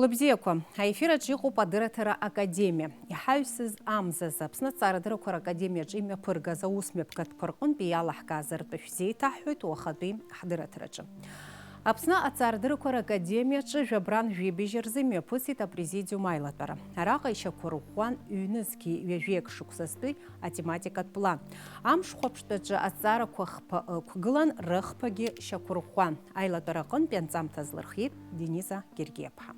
Хлыбзияква, аэфира джику падыратара академия. Ихаюсыз амзаза, Аԥсны Ҵаарадырақәа Академиаҿы имҩаԥыргаз аусмҩаԥгатә ҟынтәи иалаҳгазартә шәзеиҭаҳҳәоит уахатәи ҳдырраҭараҿы. Аԥсны Ҵаарадырақәа Академиаҿы жәабран жәибжь рзы имҩаԥысит апрезидиум аилатәара. Араҟа ишьақәырӷәӷәан ҩнызқьи ҩажәиак шықәсазтәи атематикатә план. Амшхәаԥштәаҿы аҵаарақәа хԥа ықәгылан, рыхԥагьы шьақәырӷәӷәан. Аилатәара аҟынтәи анҵамҭа азлырхиеит Дениза Гергиаԥҳа.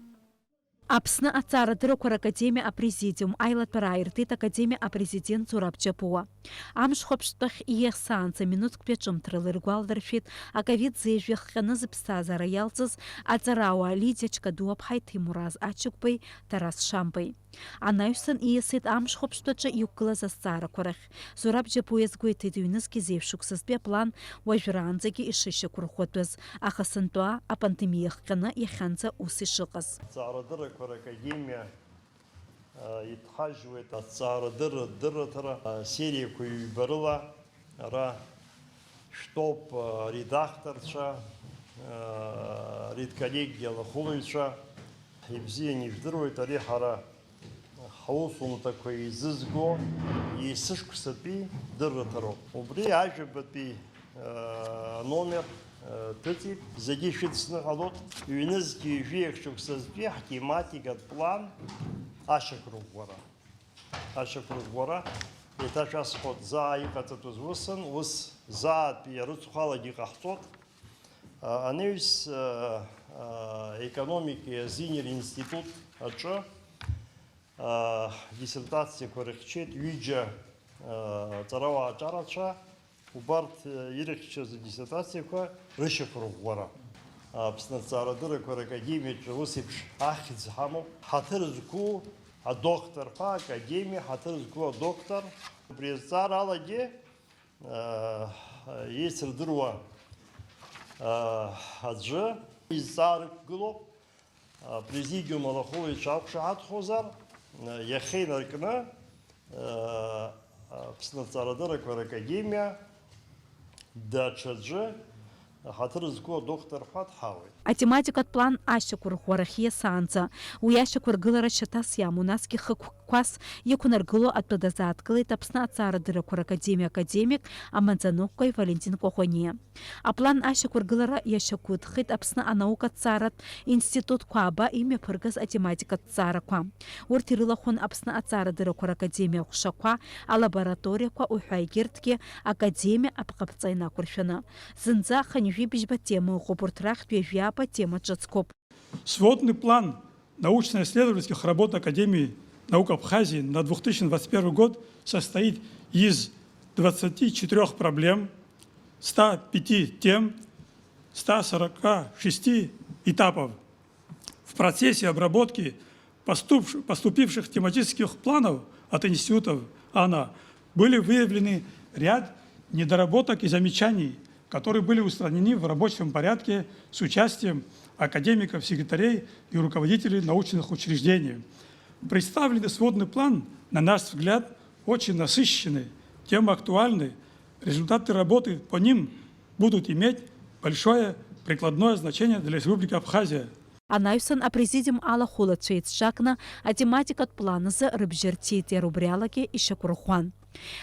Аԥсны Ҵаарадырақәа Академиа апрезидиум аилатәара ааиртит Академиа апрезидент Зураб Џьапуа. Амшхәаԥштәахь ииахсаанӡа минуҭктәи аҿымҭрала иргәаларшәеит аковид зеижәҩахҟьаны зыԥсҭазаара иалҵыз аҵарауаа Лидиа Чкадуаԥҳаи Ҭемураз Ачыгәбеи Тарас Шамбеи. Анаҩсан ииасит амшхәаԥштәаҿы иқәгылаз азҵаарақәа рахь. Зураб Џьапуа иазгәеиҭеит ҩнызқьи зеиԥшықәсазтәи аплан уажәраанӡагьы ишышьақәырӷәӷәатәыз, аха сынтәа апандемиа хҟьаны иахьанӡа ус ишыҟаз. Ҵаарадырақәа Академиа иҭҳажьуеит аҵаарадырратәара сериақәа ҩба-рыла. Ара шәтәоуп редакторцәа, редколлегиа лахәылаҩцәа. Ибзианы ижәдыруеит ари ҳара ҳусумҭақәа еизызго есышықәсатәи дырраҭароуп. Убри ажәабатәи номер ҭыҵит, зегьы шәыцны ҟалоит. Ҩнызқьи ҩажәиак шықәсазтәи ҳтематикатә план ашьақәырӷәӷәара. Ашьақәырӷәӷәара еиҭашәасҳәоит, заа иҟаҵатәыз усын, ус заатәи арыцхәалагьы ҟаҳҵоит. Анаҩс економикеи азинер институт аҿы диссертациақәа рыхьчеит ҩыџьа ҵарауаа аҿарацәа. Убарҭ ирыхьчаз адиссертациақәа рышьақәырӷәӷәара. Аԥсны Ҵаарадырақәа Академиаҿы ус еиԥш ахьӡ ҳамоуп. Ҳаҭыр зқәу адоктор-ԥа академиа, ҳаҭыр зқәу адоктор. Убри азҵааралагьы еицырдыруа аӡәы изҵаарықәгылоуп. Президиум алахәылаҩцәа ақәшаҳаҭхозар, иахьа инаркны Аԥсны Ҵаарадырақәа Академиа даҽаӡәы ҳаҭыр зқәу адоктор-ԥа дҳауеит. Атематикатә план ашьақәырӷәӷәарахь ииасаанӡа уи ашьақәыргылара шьаҭас иамоу, насгьы хықәкәас иқәнаргыло атәы дазааҭгылеит Аԥсны Ҵаарадырақәа Академиа академик амаӡаныҟәгаҩ Валентин Кәаӷәаниа. Аплан ашьақәыргылара иашьақәыҭхеит Аԥсны анаукатә институтқәа ааба имҩаԥыргаз атематикатә ҵаарақәа. Урҭ ирылахәын Аԥсны Ҵаарадырақәа Академиа аҟәшақәа, алабораториақәа, уҳәа егьырҭгьы академиа апҟаԥҵа инақәыршәаны. Зынӡа хынҩажәибжьба тема ыҟоуп, урҭ рахьтә ҩажәиаба тема ҿыцқәоуп. Сводный план научно-исследовательских работ Академии наук Абхазии на 2021 год состоит из 24 проблем, 105 тем, 146 этапов. В процессе обработки поступивших тематических планов от институтов АНА были выявлены ряд недоработок и замечаний, которые были устранены в рабочем порядке с участием академиков, секретарей и руководителей научных учреждений. Представленный сводный план, на наш взгляд, очень насыщенный, тема актуальны. Результаты работы по ним будут иметь большое прикладное значение для Республики Абхазия. Анаҩсан апрезидиум алахәылацәа еицҿакны атематикатә план азы рыбжьырҭеит, иарубриалагьы ишьақәырӷәӷәан.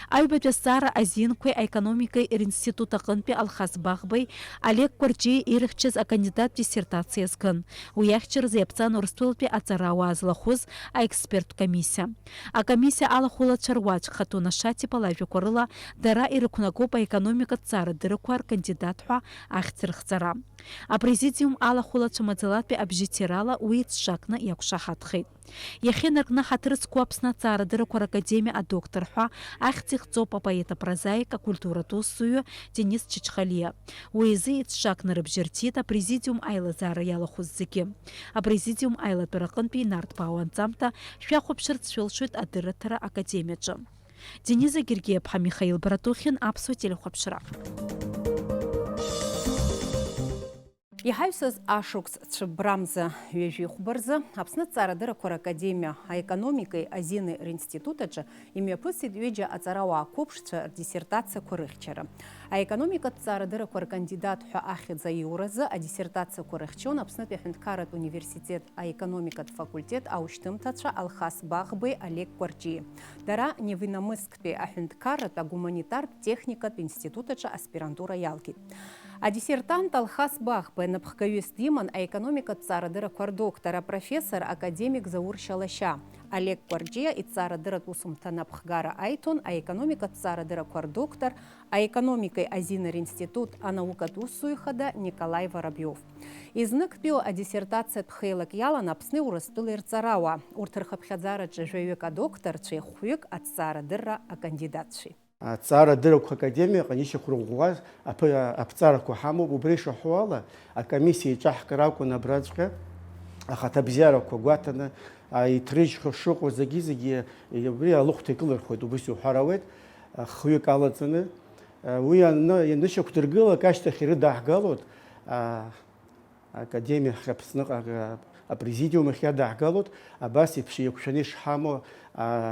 Аҩбатәи азҵаара азинқәеи аекономикеи ринститут аҟынтәи Алхас Бахбеи, Олег Кәарҷиеи ирыхьчаз акандидат диссертациа зкын. Уи иахьчараз иаԥҵан Урыстәылатәи аҵарауаа злахәыз аексперттә комиссиа. Акомиссиа алахәылацәа руаӡәхатәу нашатипа лажәақәа рыла дара ирықәнагоуп аекономикатә ҵаарадырақәа ркандидат ҳәа ахьӡырхҵара. Апрезидиум алахәылацәа маӡалатәи абжьыҭирала уи иҵҿакны иақәшаҳаҭхеит. Иахьынаркны ҳаҭыр зқәу Аԥсны Ҵаарадырақәа Академиа адоктор ҳәа ахьӡ ихҵоуп апоет-апрозаик, акультуратә усзуҩы Денис Чачхалиа. Уи изы иҵҿакны рыбжьырҭеит апрезидиум аилазаара иалахәыз зегьы. Апрезидиум аилатәара аҟынтәи инарҭбаау анҵамҭа шәахәаԥшырц шәылшоит адырраҭара академиаҿы. Дениза Гергиаԥҳа, Михаил Баратухин, Аԥсуа телехәаԥшра. Иҳаҩсыз ашықәс цәыббрамза ҩажәи хәбарзы Аԥсны Аҭҵаарадыррақәа Ракадемиа аекономикеи азини ринститут аҿы имҩаԥысит ҩыџьа аҵарауаа қәыԥшцәа рдиссертациақәа рыхьчара. Аекономикатә ҭҵаарадыррақәа ркандидат ҳәа ахьӡ аиуразы адиссертациақәа рыхьчон Аԥснытәи аҳәынҭқарратә университет аекономикатә факультет аушьҭымҭацәа Алхас Баӷбеи, Олег Кәарҷиа. Дара Невиномысктәи аҳәынҭқарратә агуманитартә техникатә институт аҿы аспирантура иалгеит. Адиссертант Алхас Баӷбеи напхгаҩыс диман аекономикатә ҭҵаарадыррақәа рдоктор, апрофессор академик Заур Шьалашьа. Олег Кәарҷиа иҭҵаарадырратә усумҭа напхгара аиҭон аекономикатә ҭҵаарадыррақәа рдоктор, аекономикеи азини ринститут анаукатә усзуҩхада Николаи Воробиов. Изныктәиу адиссертациатә хеилак иалан Аԥсни Урыстәылеи рҵарауаа, урҭ рхыԥхьаӡараҿы жәаҩык адокторцәеи, хәҩык аҭҵаарадырра акандидатцәеи. Аҭҵаарадыррақәа академиаҟны ишьақәырӷәӷәаз аԥҵарақәа ҳамоуп, убри ишаҳәо ала акомиссиа иҿаҳкыр акәын абраҵәҟьа, ахаҭа бзиарақәа гәаҭаны иҭрыжьхьоу шыҟоу зегьы убри алыхәҭа икылырхуеит, убас иуҳәар ауеит, хҩык алаҵаны. Уи ианышьақәдыргылак ашьҭахь ирыдааҳгалоит академиа Аԥсныҟа апрезидиум ахь иадаҳгалоит, абас еиԥш еиқәшәаны ишҳамоу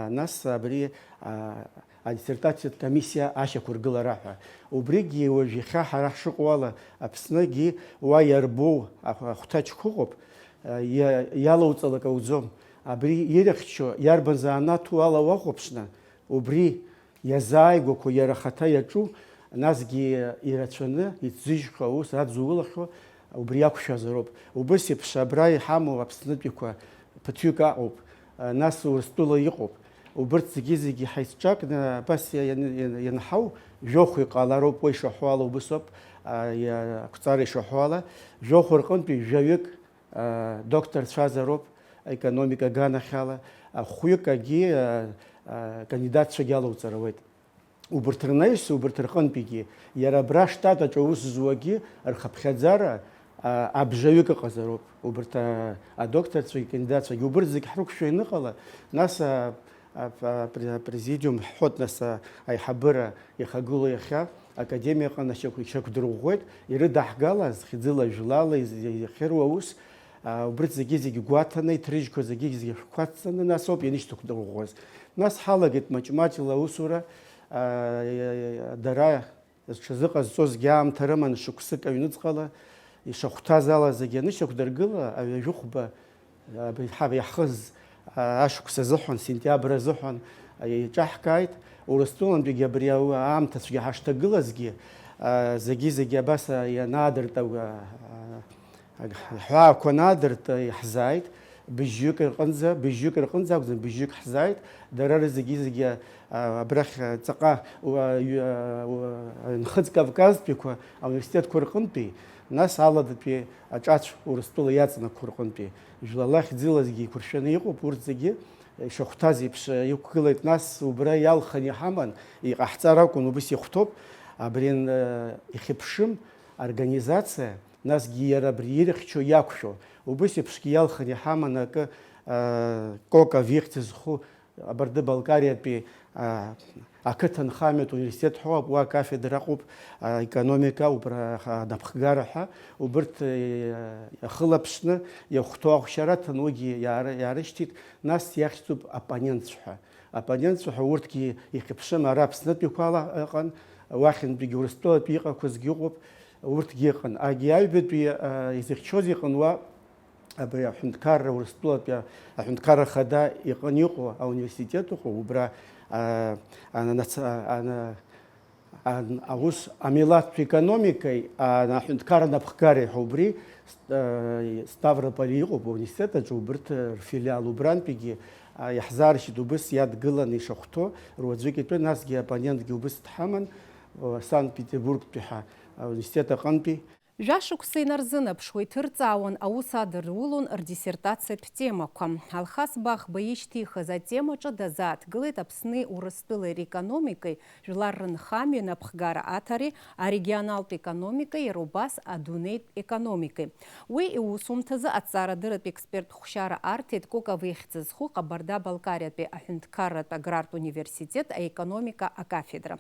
нас абри адиссертациатә комиссиа ашьақәыргылара ҳәа. Убригьы уажә иахьа ҳара ҳшыҟоу ала Аԥсныгьы уа иарбоу ахәҭаҷқәа ыҟоуп, иалауҵалак ауӡом. Абри ирыхьчо иарбан заанаҭу ала уахәаԥшны, убри иазааигәақәо иара ахаҭа иаҿу, насгьы ирацәаны иҭзыжьхьоу аус адзулахьоу убри иақәшәазароуп. Убас еиԥш абра иҳамоу Аԥснытәиқәа ԥыҭҩык аҟоуп, нас Урыстәыла иҟоуп. Убырҭ зегьы ҳаицҿакны абас ианҳау жәохә иҟалароуп, уа ишаҳәо ала убас ауп, ақәҵара ишаҳәо ала. Жәохә рҟынтәи жәаҩык докторцәазароуп аекономика аганахь ала, хәҩыкагьы кандидатцәагьы алауҵар ауеит. Убырҭ рнаҩс, убырҭ рҟынтәигьы иара абра штат аҿы аус зуагьы рхыԥхьаӡара абжаҩык ыҟазароуп, убырҭ адокторцәагьы акандидатцәагьы. Убырҭ зегьы ҳрықәшәо ианыҟала, нас апрезидиум ҳҳәоит, нас аиҳабыра ихагылоу иахьа академиаҟны ишьақәдырӷәӷәеит, ирыдаҳгалаз хьӡыла жәлала ихьыруа аус, убырҭ зегьы гәаҭаны иҭрыжьқәа зегьы шәқәацаны, нас ауп ианышьҭықәдырӷәӷәаз. Нас ҳалагеит маҷ-маҷла аусура, дара зҽазыҟазҵозгьы аамҭа рыман шықәсык аҩныҵҟала, ишахәҭаз ала зегьы анышьақәдыргыла, аҩажәыхәба иаҳхыз ашықәс азыҳәан, сентиабр азыҳәан иҿаҳкааит. Урыстәылантәигьы абри аамҭацәгьы ҳашҭагылазгьы зегьы абас ианаадырт, ҳәаақәа наадырт иаҳзааит, быжьҩык рҟынӡа акәӡам, быжьҩык ҳзааит. Дара зегьы абрахь ҵаҟа нхыҵ Кавказтәиқәа ауниверситетқәа рҟынтәи, нас аладатәи аҿацә Урыстәыла иаҵанакқәа рҟынтәи жәлала хьӡылазгьы иқәыршәаны иҟоуп, урҭ зегьы ишахәҭаз еиԥш иқәгылеит. Нас убра иалханы иҳаман, иҟаҳҵар акәын, убас ихәҭоуп, абри ихьыԥшым организациа, насгьы иара абри ирыхьчо иақәшәо, убас еиԥшгьы иалханы иҳаман акы Кока Вихт зху Абарда-Балкариатәи ақыҭанхамҩатә университет ҳәоуп, уа кафедра аҟоуп, аекономика ауп, напхгара ҳәа, убырҭ иахылаԥшны иахәҭоу ахәшьараҭан уигьы иаарышьҭит, нас иахьӡуп оппонентцәа. Оппонентцәа ҳәа урҭгьы ихьыԥшым, ара Аԥснытәиқәа ала ыҟан, уахьынтәигьы Урыстәылатәи иҟақәазгьы ыҟоуп, урҭгьы ыҟан. Аҩбатәи изыхьчоз иҟан уа абри аҳәынҭқарра, Урыстәылатәи аҳәынҭқарра хада иҟан иҟоу ауниверситет ыҟоуп, убра аус амилаҭтә економикеи аҳәынҭқарра напхгареи ҳәа убри Ставрополь иҟоуп ауниверситет аҿы, убырҭ рфилиал убрантәигьы иаҳзааршьит, убас иадгыланы ишахәҭоу руаӡәык итәын, насгьы оппонентгьы убас дҳаман Санкт-Петербургтәи ҳәа ауниверситет аҟынтәи. Жәашықәса инарзынаԥшуа иҭырҵаауан аус адырулон рдиссертациатә темақәа. Алхас Баӷба ишьҭихыз атемаҿы дазааҭгылеит Аԥсни Урыстәылеи рекономикеи, жәлар рынхамҩа напхгара аҭареи, арегионалтә економикеи, иара убас адунеитә економикеи. Уи иусумҭазы аҭҵаарадырратә експерт хәшьара арҭеит Кока Вихт зху Ҟабарда-Балкариатәи аҳәынҭқарратә аграртә университет аекономика акафедра.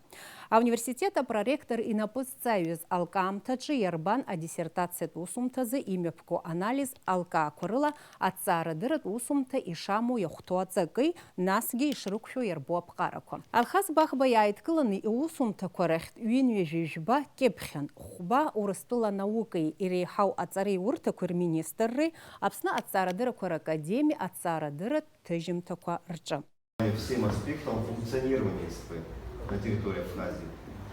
Ауниверситет апроректор инапы зҵаҩыз алкаамҭаҿы иарбан адиссертациятә усумҭазы имҩаԥго анализ алкаақәа рыла аҭҵаарадырратә усумҭа ишамоу иахәҭоу аҵакы, насгьы ишрықәшәо иарбоу аԥҟарақәа. Алхас Бахба иааидкыланы иусумҭақәа рахьтә ҩынҩажәижәба кьыԥхьын, хәба Урыстәыла наукеи иреиҳау аҵареиурҭақәа рминистрреи Аԥсны аҭҵаарадыррақәа ракадемиа аҭҵаарадырратә ҭыжьымҭақәа рҿы. Всем аспектам функционирования СП на территории Абхазии.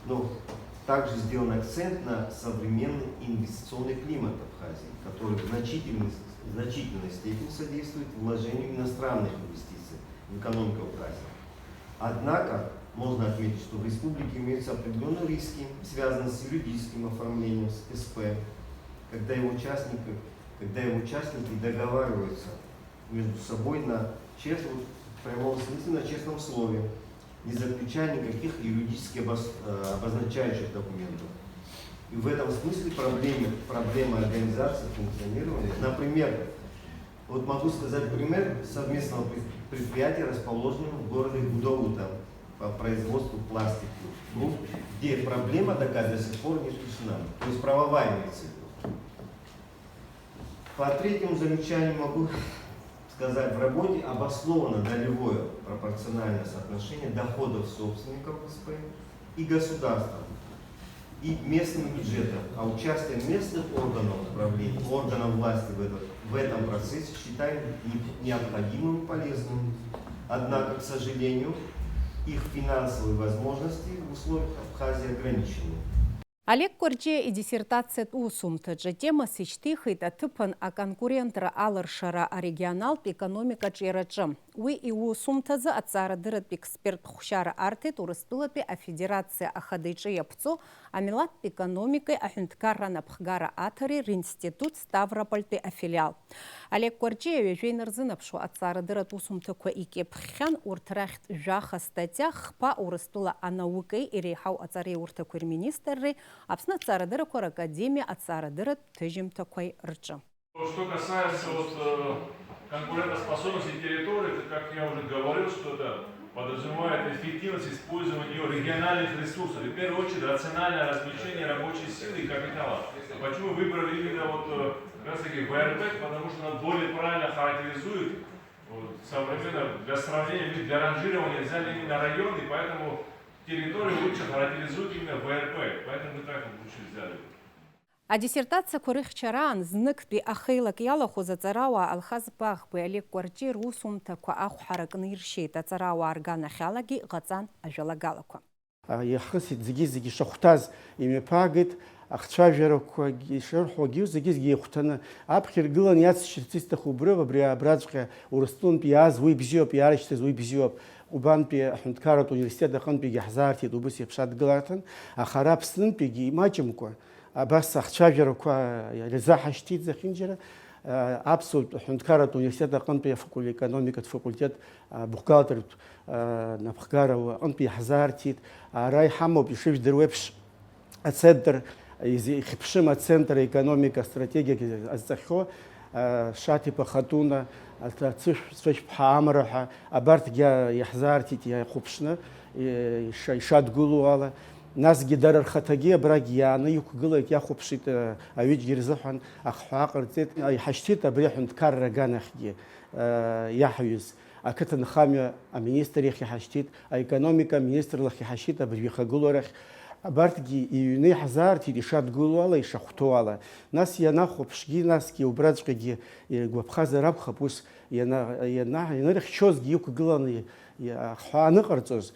Но также сделан акцент на современный инвестиционный климат Абхазии, который в значительной степени содействует вложению иностранных инвестиций в экономику Абхазии. Однако можно отметить, что в республике имеются определенные риски, связанные с юридическим оформлением СП, когда его участники договариваются между собой на честном, в прямом смысле на честном слове, не заключая никаких юридически обозначающих документов. И в этом смысле проблема организации функционирования. Например, вот могу сказать пример совместного предприятия, расположенного в городе Гудаута по производству пластика, где проблема такая до сих пор не решена, то есть правовая имеется в виду. По третьему замечанию могу сказать, в работе обосновано долевое пропорциональное соотношение доходов собственников СП и государства, и местным бюджетом, а участие местных органов управления, органов власти в этом процессе считаем необходимым и полезным. Однако, к сожалению, их финансовые возможности в условиях Абхазии ограничены. Олег Кәырџьиа идиссертациятә усумҭаҿы темас ишьҭихит аҭыԥан аконкурентра алыршара арегионалтә економикаҿы иараҿы. Уи иусумҭазы аҭҵаарадырратә експерттә хәшьара арҭеит Урыстәылатәи афедерациа ахадеиҿы иаԥҵо амилаҭтә економикеи аҳәынҭқарра напхгара аҭареи ринститут Ставропольтәи афилиал. Олег Кәырџьиа ҩажәа инарзынаԥшуа аҭҵаарадырратә усумҭақәа икьыԥхьхьан урҭ рахьтә жәаха статиа хԥа Урыстәыла анаукеи иреиҳау аҵареиурҭақәа рминистрреи Аԥсны аҭҵаарадыррақәа ракадемиа аҭҵаарадырратә ҭыжьымҭақәеи рҿы. Что касается конкурентоспособности территории, то, как я уже говорил, что это подразумевает эффективность использования региональных ресурсов. И в первую очередь рациональное размещение рабочей силы и капитала. Почему выбрали именно как раз таки ВРП? Потому что она более правильно характеризует современно для сравнения, для ранжирования взяли именно районы, поэтому территорию лучше характеризует именно ВРП. Поэтому мы так лучше взяли. Адиссертациақәа рыхьчараан зныктәи ахеилак иалахәыз аҵарауаа Алхас Бахбеи Олег Кәырџьиа русумҭақәа ахәҳара кны иршьеит. Аҵарауаа рганахьалагьы ҟаҵан ажәалагалақәа. Иахысит зегьы шахәҭаз имҩаԥаагеит, ахцәажәарақәагьы ишырҳәогьы зегьы ихәҭаны аԥхьа иргыланы иацшьырц исҭаху абраҵәҟьа Урыстәылантәи иааз уи бзиоуп, иаарышьҭыз уи бзиоуп. Убантәи аҳәынҭқарратә университет аҟынтәигьы ҳзаарҭеит убас еиԥш адгыларҭан, аха ара Аԥснынтәигьы имаҷымкәа абас ахцәажәарақәа ирзаҳашьҭит зехьынџьара аԥсуатә аҳәынҭқарратә университет аҟынтәи економикатә факультет бухгалтертә напхгара аҟынтәи иаҳзаарҭеит. Ара иҳамоуп ишыжәдыруа еиԥш ацентр ихьыԥшым ацентр економика стратегиак азҵахьоу Шатиԥа Хатуна, Цәышә-ԥҳа Амра ҳәа абарҭгьы иаҳзаарҭеит иахәаԥшны ишадгылоу ала. Насгьы дара рхаҭагьы абрагь иааны иқәгылеит, иахәаԥшит аҩыџьагьы рзыҳәан ахҳәаа ҟарҵеит. Иҳашьҭит абри аҳәынҭқарра аганахьгьы иаҳҩыз ақыҭанхамҩа аминистр иахь иҳашьҭит, аекономика аминистр лахь иҳашьҭит абри ихагыларахь. Абарҭгьы иҩны иаҳзаарҭеит ишадгылоу ала, ишахәҭоу ала. Нас ианахәаԥшгьы, насгьы убраҵәҟьагьы игәаԥхазар акәхап ус ианырхьчозгьы иқәгыланы ахҳәаа аныҟарҵоз.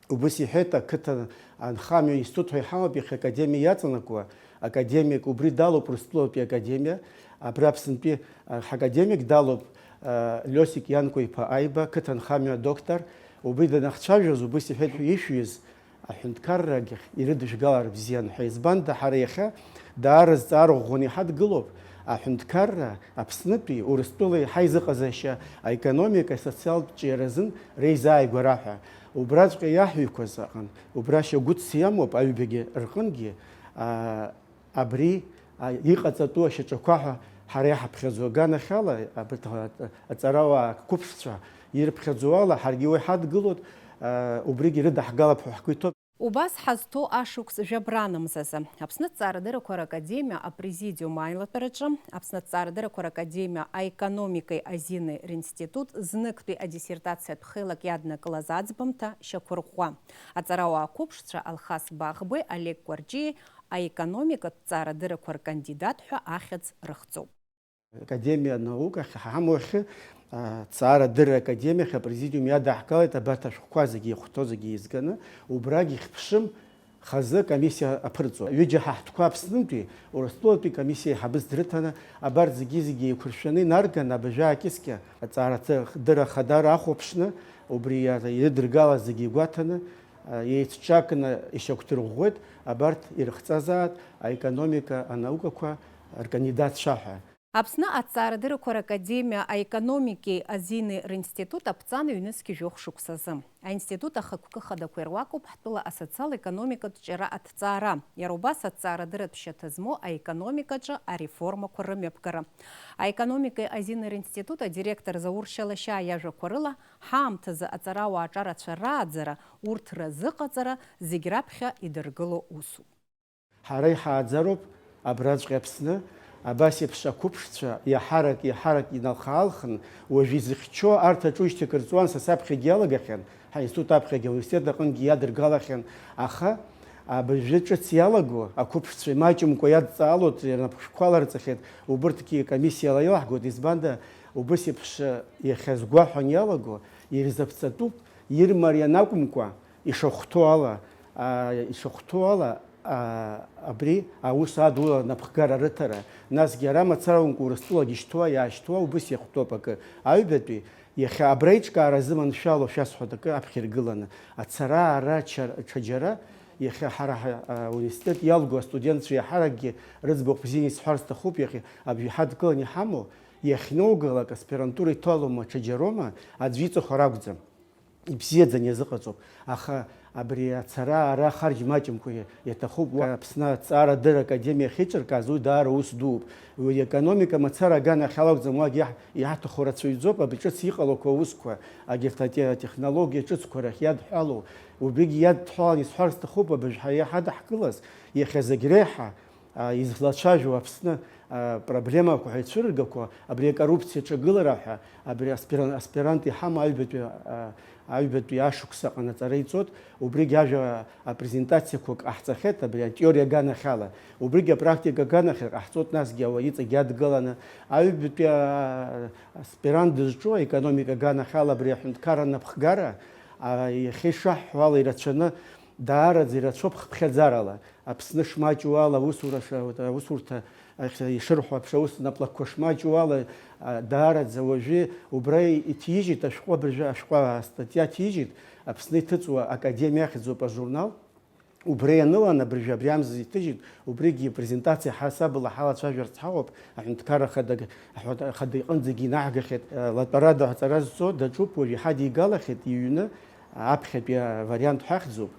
Убас иҳәеит ақыҭан анхамҩа институт ҳәа иҳамоуп иахьа академиа иаҵанакуа, академик убри далоуп Урыстәылатәи академиа, абри Аԥснытәи ҳакадемик далоуп Лиосик Ианкәа-иԥа Аиба, қыҭанхамҩа доктор. Убри данахцәажәоз убас иҳәеит ишәҩыз аҳәынҭқаррагь ирыдыжәгалар бзиан ҳәа. Избанда ҳара иахьа даара зҵаара ӷәӷәаны иҳадгылоуп аҳәынҭқарра Аԥснытәи Урыстәылеи ҳаизыҟазашьа аекономика асоциалтә ҿиаразын реизааигәара ҳәа. Убраҵәҟьа иаҳҩқәаз аҟын, убра шьагәыцс иамоуп аҩбагьы рҟынгьы абри иҟаҵатәу ашьаҿақәа ҳәа ҳара иаҳаԥхьаӡо аганахьала аҵарауаа қәыԥшцәа ирыԥхьаӡо ала ҳаргьы уи ҳадгылоит, убригьы ирыдаҳгалап ҳәа ҳгәы иҭоуп. Убас ҳазҭоу ашықәс жәабранымзазы. Аԥсны Аҭҵаарадырақәа Ракадемиа апрезидиум аилатәараҿы, Аԥсны Аҭҵаарадырақәа Ракадемиа аекономикеи азини ринститут зныктәи адиссертациатә хеилак иаднакылаз аӡбамҭа шьақәырӷәӷәа. Аҵарауаа қәыԥшцәа Алхас Баӷбеи, Олег Кәарҷиеи аекономикатә ҭҵаарадырақәа ркандидат ҳәа ахьӡ рыхҵоуп. Академия наука ҳамуахьы Аҭҵаарадырра академиахь апрезидиум иадаҳкылеит абарҭ ашәҟәқәа зегьы ихәҭоу зегьы еизганы, убрагь ихьԥшым хазы комиссия аԥырҵуа. Ҩыџьа ҳаҳҭқәа Аԥснынтәи, Урыстәылатәи комиссиа еиҳабыс дрыҭаны абарҭ зегьы еиқәыршәаны инарган абажәаакьыскьа Аҭҵаарадырра Ахадара ахәаԥшны, убри ирыдыргалаз зегьы игәаҭаны, еицҿакны ишьақәдырӷәӷәеит абарҭ ирыхҵазаат аекономика анаукақәа ркандидатцәа ҳәа. Аԥсны Аҭҵаарадырақәа Ракадемиа аекономикеи азини ринститут аԥҵан ҩнызқь жәохә шықәсазы. Аинститут ахықәкы хадақәа ируакуп ҳтәыла асоциал-економикатә ҿиара аҭҵаара. Иара убас аҭҵаарадырратә шьаҭа змоу аекономикаҿы ареформақәа рымҩаԥгара. Аекономикеи азини ринститут адиректор Заур Шьалашьаа иажәақәа рыла ҳаамҭазы аҵарауаа аҿарацәа рааӡара, урҭ разыҟаҵара зегь раԥхьа идыргыло усуп. Ҳара иҳааӡароуп абраҵәҟьа Аԥсны абас еиԥш ақәыԥшцәа иаҳарак иналхаалхын, уажәы изыхьчо арҭ аҿушьҭак рҵуан са саԥхьагьы иалагахьан, ҳаинститут аԥхьагьы ауниверситет аҟынгьы иадыргалахьан, аха абыржәы ҿыц иалаго ақәыԥшцәа имаҷымкәа иадҵаалоит, рнапхәқәа ларҵахьеит, убырҭгьы комиссиала еилаҳгоит, избанда убас еиԥш иахьазгәаҳәан иалаго ирзаԥҵатәуп ирмариан акәымкәа ишахәҭоу ала абри аус адула напхгара рыҭара, насгьы ара мацара Урыстәылагьы ишьҭуа, иаашьҭуа убас иахәҭоуп акы. Аҩбатәи иахьа абра еиҿкаара зыманшәало шәасҳәоит акы аԥхьа иргыланы. Ацара ара ҽаџьара иахьа ҳара ауниверситет иалго астудентцәа иаҳаракгьы рыӡбахә бзиа исҳәар сҭахуп, иахьа абжә ҳадкыланы иҳамоу, иахьноугалак аспирантура иҭалома ҽаџьарома аӡәы иҵахо ракәӡам. Ибзиаӡаны иазыҟаҵоуп. Аха абри ацара ара харџь маҷымкәа иаҭахуп. Аԥсны Аҭҵаарадырра академиа ахьиҿыркааз уи даара ус дууп. Уи аекономика мацара аганахь алакәӡам, уагь иаҳҭаху рацәаҩӡоуп абри ҿыц иҟалақәа аусқәа, агьырҭ атехнологиа ҿыцқәа рахь иадҳәалоу. Убригьы иадҳәалан исҳәар сҭахуп абыжәҳәа иаҳадаҳкылаз иахьа зегь реиҳа излацәажәо Аԥсны проблемақәа ҳәа ицәырыргақәа, абри акоррупциа ҿагылара ҳәа, абри аспирант иҳама аҩбатәи ашықәс аҟанаҵара иҵоит, убригьы ажәа апрезентациақәак ҟаҳҵахьеит, абри атеориа аганахьала, убригьы апрактика аганахь ҟаҳҵоит, насгьы ауаҩ иҵегь адгыланы, аҩбатәи аспирант дызҿу аекономика аганахьала абри аҳәынҭқарра анапхгара иахьа ишаҳҳәо ала ирацәаны даараӡа ирацәоуп хыԥхьаӡарала. Аԥсны шмаҷу ала аусурҭа ишырҳәо аԥшаус наплакқәа шмаҷу ала даараӡа уажәы убра иҭижьит ашәҟәы астатиа ҭижьит, Аԥсны иҭыҵуа академиа ахьӡуп ажурнал, убра ианылан абри амза иҭыжьит, убригьы презентациа ҳасабала ҳалацәажәарц ҳауп, аҳәынҭқарра хада иҟынӡагьы инаҳгахьеит, латәарада аҵара зцо даҿуп, уажәы иҳадигалахьеит иҩны, аԥхьатәи авариант ҳахьӡуп.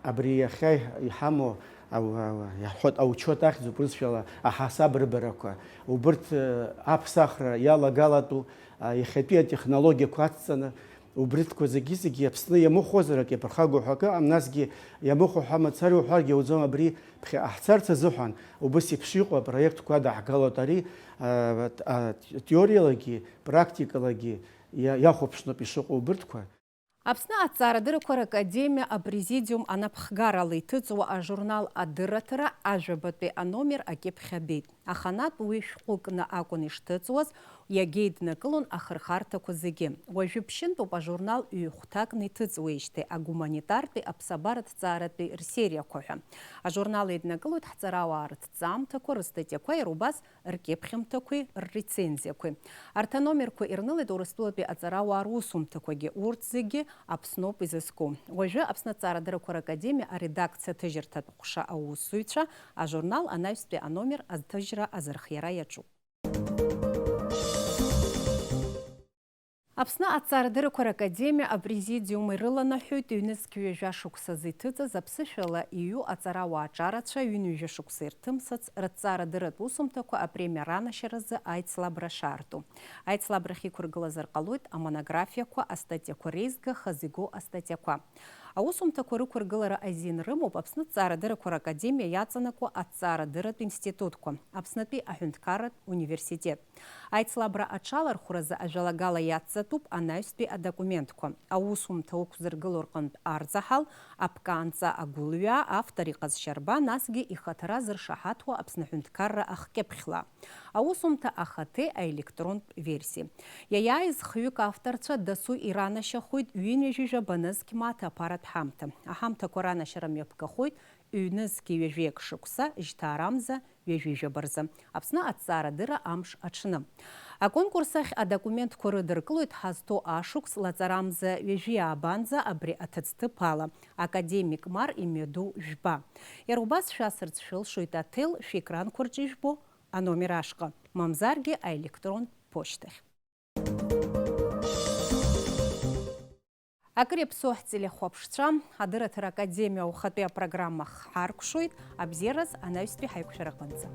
Абри иахьа иҳамоу аучет ахьӡуп рызшәала аҳасаб рыбарақәа, убырҭ аԥсахра иалагалатәу иахьатәи атехнологиақәа ацҵаны, убрithқәа зегьы Аԥсны иамыхәозарак иаԥырхагоу ҳәа акы, насгьы иамыхәо ҳәа мацара уҳәаргьы ауӡом, абри ԥхьа аҳцарц азыҳәан убас еиԥш иҟоу апроектқәа адаҳгалоит, ари теориалагьы практикалагьы иахәаԥшноуп ишыҟоу убырҭқәа. Аԥсны Аҭҵаарадырақәа Ракадемиа апрезидиум анапхгарала иҭыҵуа ажурнал адырраҭара ажәабатәи аномер акьыԥхь абеит. Аханатә уи шәҟәыкны акәын ишҭыҵуаз, иагеиднакылон ахырхарҭақәа зегьы. Уажәы ԥшьынтәуп ажурнал ҩ-хәҭакны иҭыҵуеижьҭеи агуманитартәи аԥсабаратә ҭҵааратәи рсериақәа ҳәа. Ажурнал еиднакылоит ҳҵарауаа рҭҵаамҭақәа, рыстатиақәа, иара убас ркьыԥхьымҭақәеи ррецензиақәеи. Арҭ аномерқәа ирнылеит Урыстәылатәи аҵарауаа русумҭақәагьы, урҭ зегьы Аԥсноуп изызку. Уажәы Аԥсны Аҭҵаарадырақәа Ракадемиа аредакциа ҭыжьырҭатә ҟәша аусзуҩцәа ажурнал анаҩстәи аномер азҭыжьра азырхиара иаҿуп. Аԥсны Аҭҵаарадырақәа Ракадемиа апрезидиум ирыланаҳәоит ҩнызқь ҩажәа шықәсазы иҭыҵыз аԥсышәала иҩу аҵарауаа аҿарацәа ҩынҩажәа шықәса ирҭымсыц рыҭҵаарадырратә усумҭақәа апремиа ранашьаразы аицлабра шаарту. Аицлабрахь иқәыргылазар ҟалоит амонографиақәа, астатиақәа реизга, хазы игоу астатиақәа. Аусумҭақәа рықәыргылара азин рымоуп Аԥсны Аҭҵаарадыррақәа Ракадемиа иаҵанакуа Аҭҵаарадырратә институтқәа, Аԥснытәи Аҳәынҭқарратә университет. Аицлабра аҽалархәразы ажәалагала иацҵатәуп анаҩстәи адокументқәа. Аусумҭа ықәзыргыло рҟынтә арзаҳал, апканҵа агәылҩаа, автор иҟазшьарба, насгьы ихаҭара зыршаҳаҭуа Аԥсны Аҳәынҭқарра ахкьыԥхьла. Аусумҭа ахаҭеи аелектронтә версии. Иаиааиз хҩык авторцәа дасу иранашьахоит ҩынҩажәижәа банызқь маҭа аԥаратә ҳамҭа. Аҳамҭақәа ранашьара мҩаԥгахоит ҩнызқьи ҩажәеик шықәса, жьҭаарамза ҩажәижәаба рзы. Аԥсны Аҭҵаарадырра амш аҽны. Аконкурс ахь адокументқәа рыдыркылоит ҳазҭо ашықәс лаҵарамза ҩажәи аабанӡа абри аҭыӡҭыԥ ала. Академик Мар имҩаду жәба. Иара убас шәасырц шәылшоит аҭел шәекранқәа рҿы ижәбо аномер ашҟа, мамзаргьы аелектронтә ԥошьҭахь. Акыр иаԥсоу ҳтелехәаԥшцәа, Адырраҭара Академиа ухатәи апрограмма ҳаркәшоит, абзиараз анаҩстәи ҳаиқәшәара аҟынӡа.